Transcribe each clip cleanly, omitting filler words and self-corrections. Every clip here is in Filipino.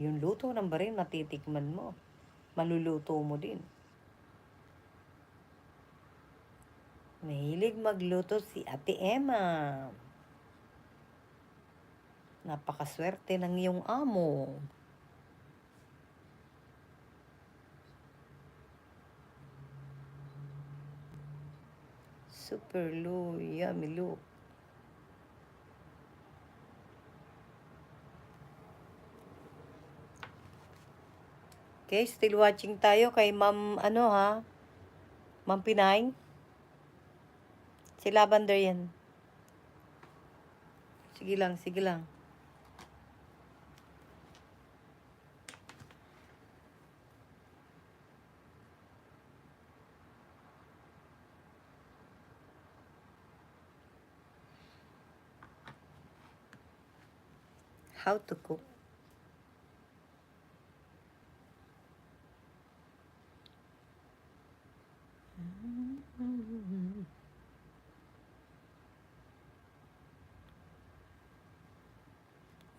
Yung luto ng Bahrain, matitikman mo. Maluluto mo din. Mahilig magluto si Ate Emma. Napakaswerte ng iyong amo. Super Lu, yummy Lu. Okay, still watching tayo kay Ma'am, Ma'am Pinay. Si Lavender yan. Sige lang, sige lang. How to cook.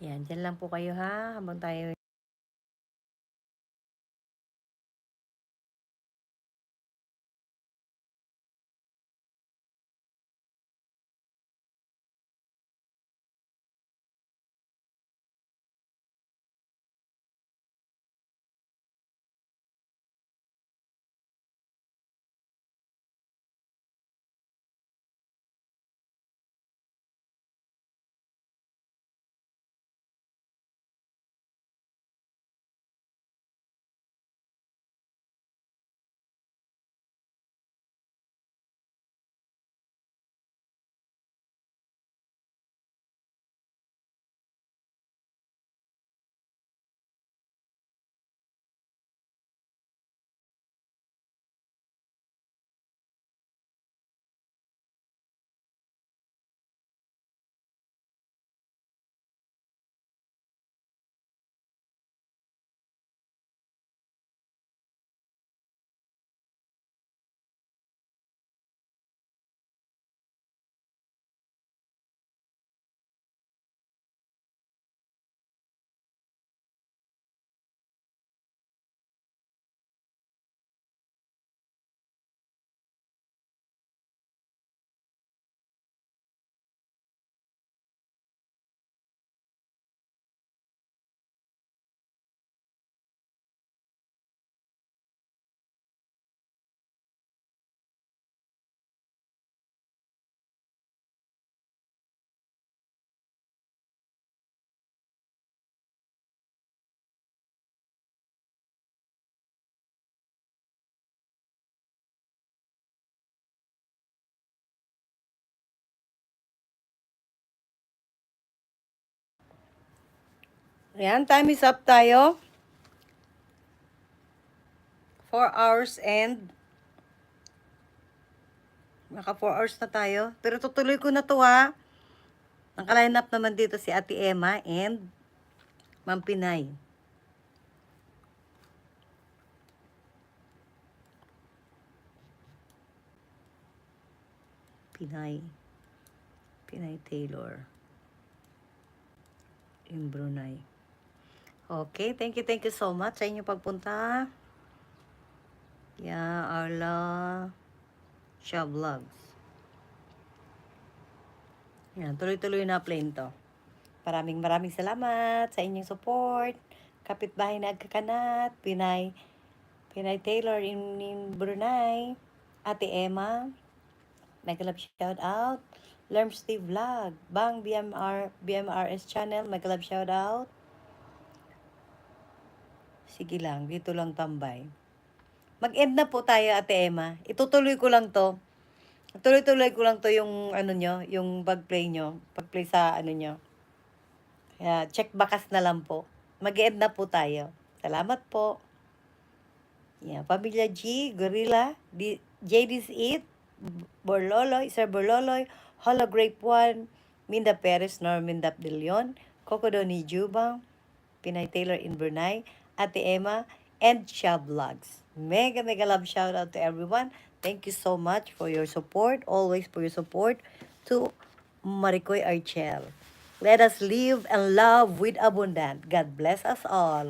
Yan, dyan lang po kayo ha, habang tayo. Ayan, time is up tayo. 4 hours and naka 4 hours na tayo. Pero tutuloy ko na to ha. Naka-line up naman dito si Ate Emma and Ma'am Pinay. Pinay Taylor in Brunei. Okay, thank you so much sa inyong pagpunta. Yeah, Arla Siya Vlogs. Yan, tuloy-tuloy na plane to. Maraming salamat sa inyong support. Kapitbahay na Agkakanat, Pinay Taylor in Brunei, Ate Emma, mega love shout out. Lerm Steve Vlog, Bang BMRS channel, mega love shout out. Sige lang, dito lang tambay. Mag-end na po tayo, Ate Emma. Itutuloy ko lang to. Tuloy-tuloy ko lang to yung yung pag-play nyo. Pag-play sa nyo. Kaya check bakas na lang po. Mag-end na po tayo. Salamat po. Yeah, Pamilya G, Gorilla, JD's Eat, Borloloy, Sir Borloloy, Holo Grape 1, Minda Perez, Norminda De Leon, Cocodoni Jubang, Pinay Taylor in Brunei, Ate Emma, and Shab Vlogs. Mega love shout out to everyone. Thank you so much for your support, always for your support to Maricoy Archel. Let us live and love with abundance. God bless us all.